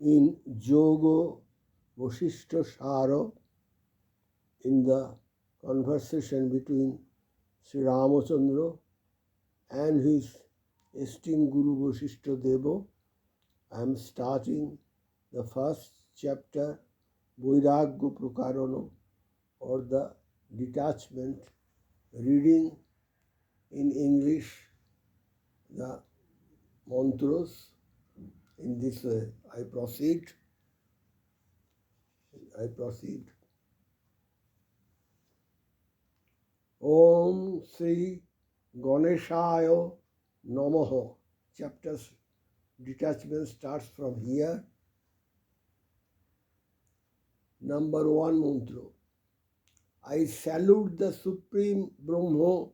in Jogo Vasishta Sara, in the conversation between Sri Ramachandra and his esteemed Guru Vasishta Deva, I am starting the first chapter, Vairagya Prakarana, or the Detachment, reading in English the mantras. In this way, I proceed. Om Sri Ganeshaya Namaha. Chapter's detachment starts from here. Number 1 mantra. I salute the Supreme Brahma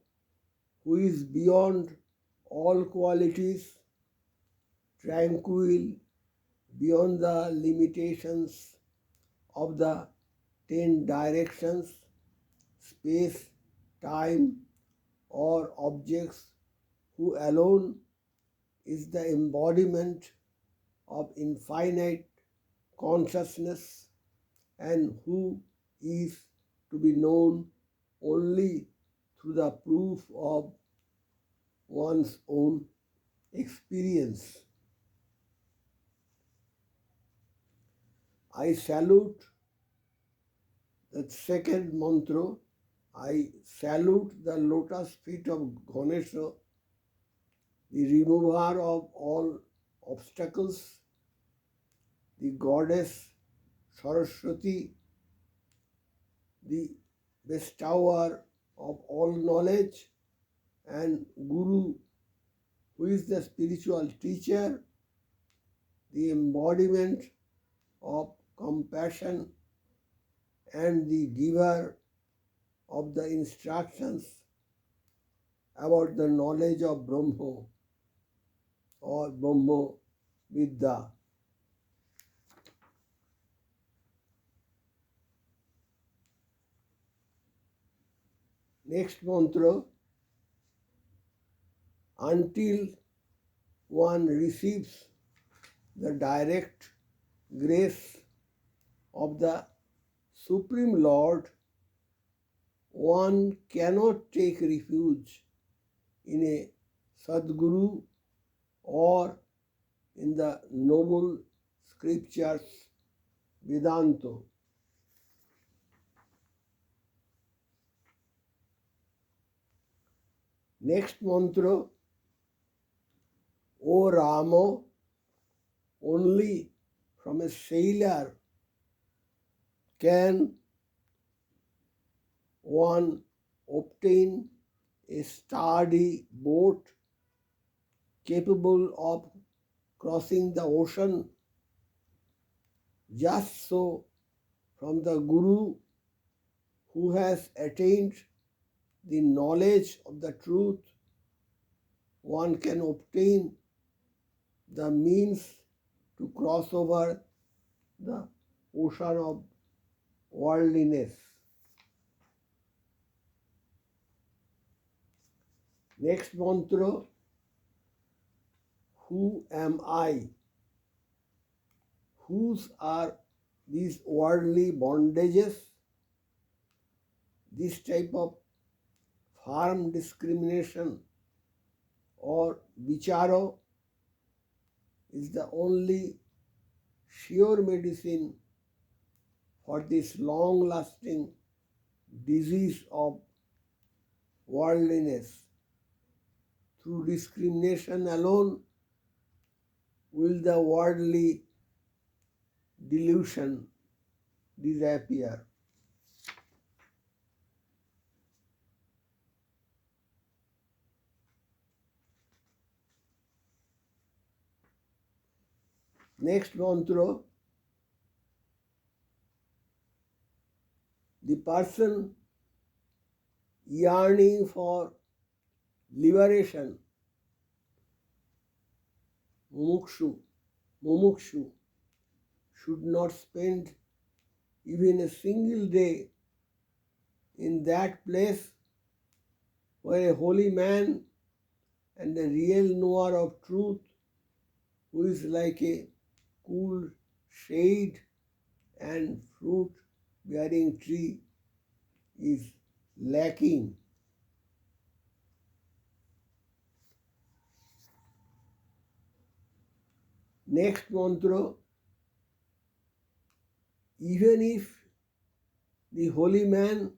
who is beyond all qualities, tranquil, beyond the limitations of the 10 directions, space, time, or objects, who alone is the embodiment of infinite consciousness and who is to be known only through the proof of one's own experience. I salute the second mantra. I salute the lotus feet of Ganesha, the remover of all obstacles, the goddess Saraswati, the bestower of all knowledge, and Guru, who is the spiritual teacher, the embodiment of compassion, and the giver of the instructions about the knowledge of Brahma or Brahma Vidya. Next mantra, until one receives the direct grace of the Supreme Lord, one cannot take refuge in a Sadguru or in the noble scriptures Vedanta. Next mantra, O Rama, only from a sailor can one obtain a sturdy boat capable of crossing the ocean. Just so, from the Guru who has attained the knowledge of the truth, one can obtain the means to cross over the ocean of worldliness. Next mantra, who am I? Whose are these worldly bondages? This type of firm discrimination or vicharo is the only sure medicine for this long-lasting disease of worldliness. Through discrimination alone will the worldly delusion disappear. Next mantra, the person yearning for liberation, mumukshu, should not spend even a single day in that place where a holy man and a real knower of truth, who is like a cool shade and fruit bearing tree is lacking. Next mantra, even if the holy man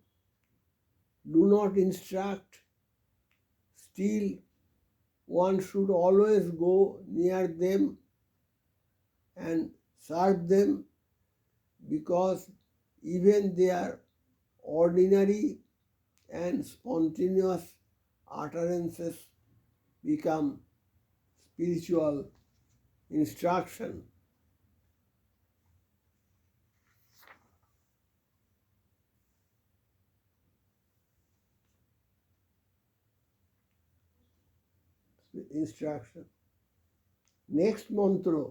do not instruct, still one should always go near them and serve them, because even their ordinary and spontaneous utterances become spiritual instruction. Instruction. Next mantra,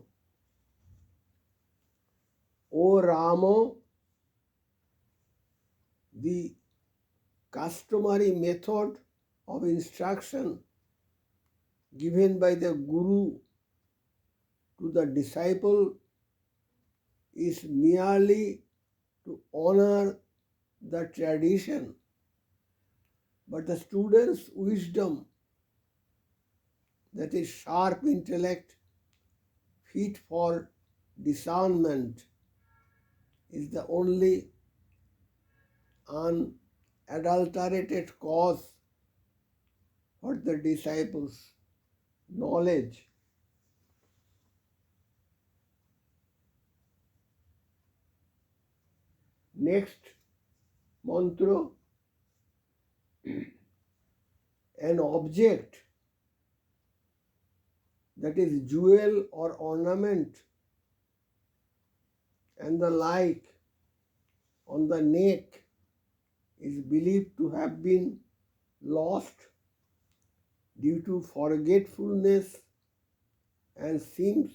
O Rama, the customary method of instruction given by the Guru to the disciple is merely to honor the tradition, but the student's wisdom, that is sharp intellect, fit for discernment, is the only unadulterated cause for the disciple's knowledge. Next mantra, an object, that is jewel or ornament and the like, on the neck is believed to have been lost due to forgetfulness and seems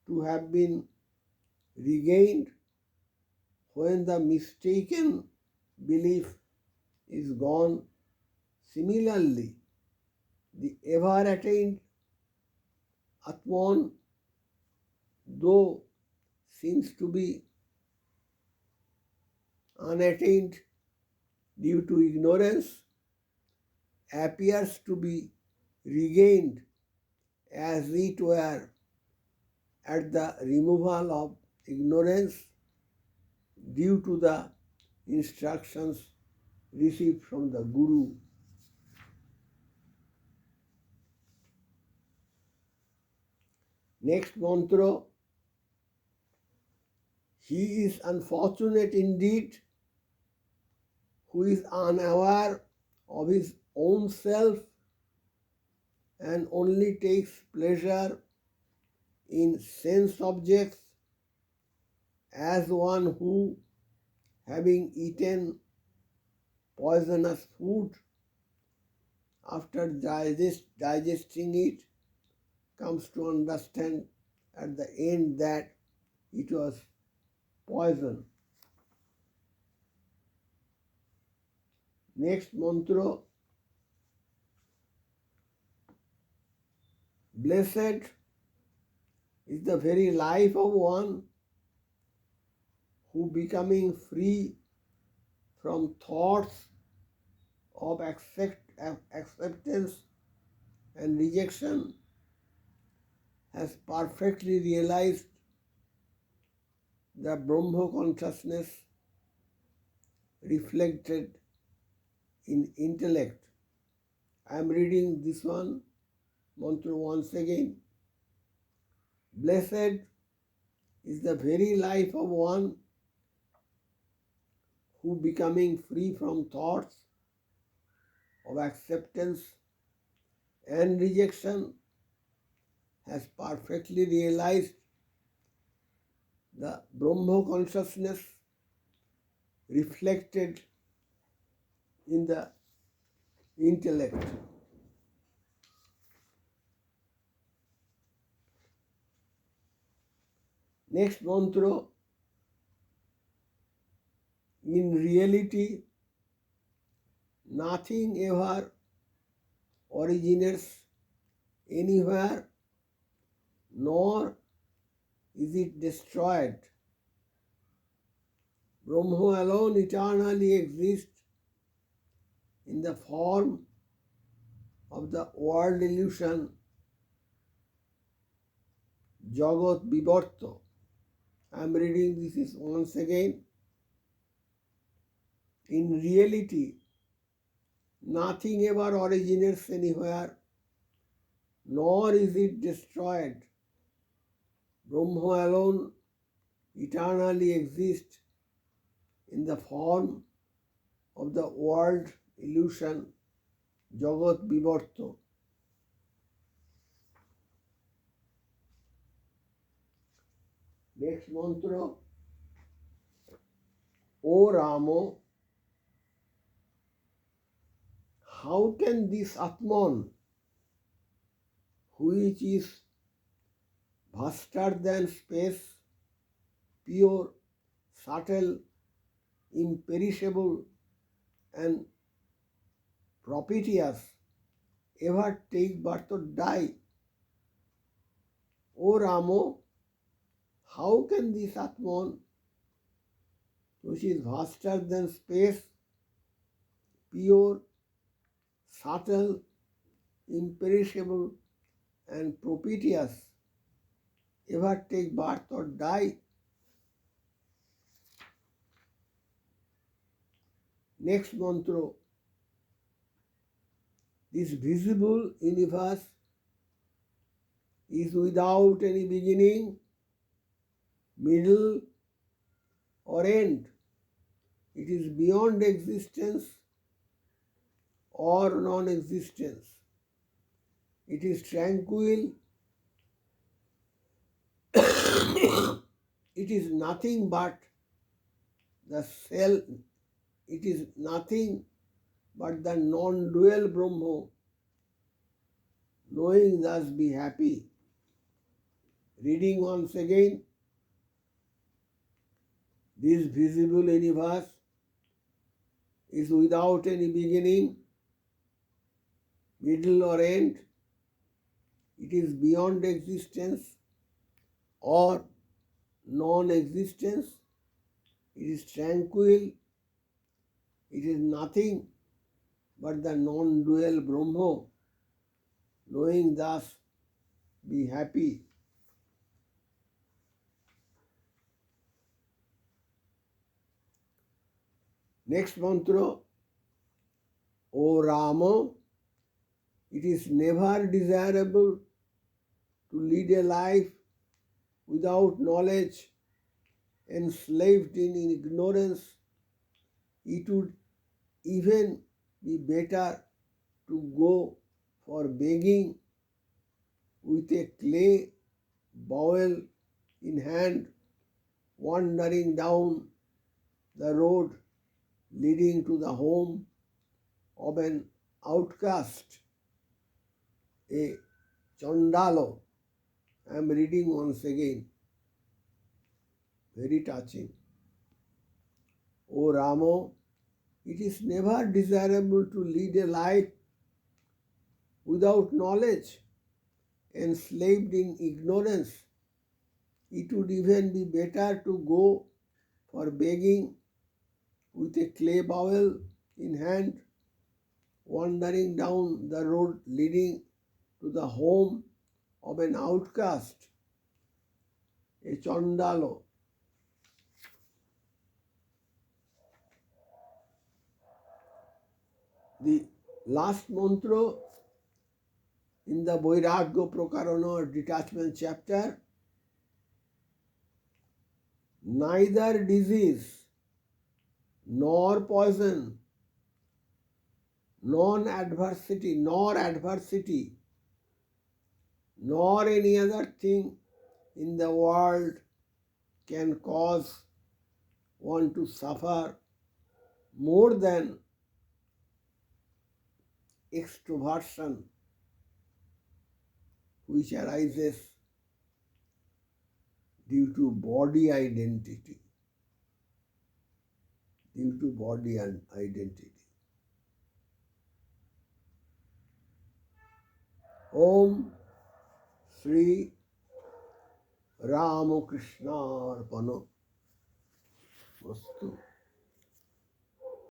to have been regained when the mistaken belief is gone. Similarly, the ever attained Atman, though seems to be unattained due to ignorance, appears to be regained as it were at the removal of ignorance due to the instructions received from the Guru. Next mantra, he is unfortunate indeed who is unaware of his own self and only takes pleasure in sense objects, as one who, having eaten poisonous food, after digesting it, comes to understand at the end that it was poison. Next mantra, blessed is the very life of one who, becoming free from thoughts of acceptance and rejection, has perfectly realized the Brahma consciousness reflected in intellect. I am reading this mantra once again. Blessed is the very life of one who, becoming free from thoughts of acceptance and rejection, has perfectly realized the Brahma consciousness reflected in the intellect. Next mantra, in reality, nothing ever originates anywhere, nor is it destroyed. Brahma alone eternally exists in the form of the world illusion, Jagat Vivarta. I am reading this is once again. In reality, nothing ever originates anywhere, nor is it destroyed. Brahma alone eternally exists in the form of the world illusion, Jagat Vivarta. Next mantra, O Ramo, how can this Atman, which is vaster than space, pure, subtle, imperishable, and propitious, ever take birth or die? O Ramo, how can this Atman, which is vaster than space, pure, subtle, imperishable, and propitious, ever take birth or die? Next mantra, this visible universe is without any beginning, middle, or end. It is beyond existence or non-existence. It is tranquil. It is nothing but the self. It is nothing but the non-dual Brahma. Knowing thus be happy. Reading once again. This visible universe is without any beginning, middle, or end. It is beyond existence or non-existence. It is tranquil. It is nothing but the non-dual Brahma. Knowing thus, be happy. Next mantra, O Rama, it is never desirable to lead a life without knowledge, enslaved in ignorance. It would even be better to go for begging with a clay bowl in hand, wandering down the road leading to the home of an outcast, a Chandalo. I am reading once again. Very touching. O Ramo, it is never desirable to lead a life without knowledge, enslaved in ignorance. It would even be better to go for begging with a clay bowl in hand, wandering down the road leading to the home of an outcast, a Chandalo. The last mantra in the Vairagya Prakarana or Detachment chapter, neither disease nor poison, adversity, nor any other thing in the world can cause one to suffer more than extroversion, which arises due to body identity. Due to body and identity. Om Sri Ramakrishna Arpano Vastu.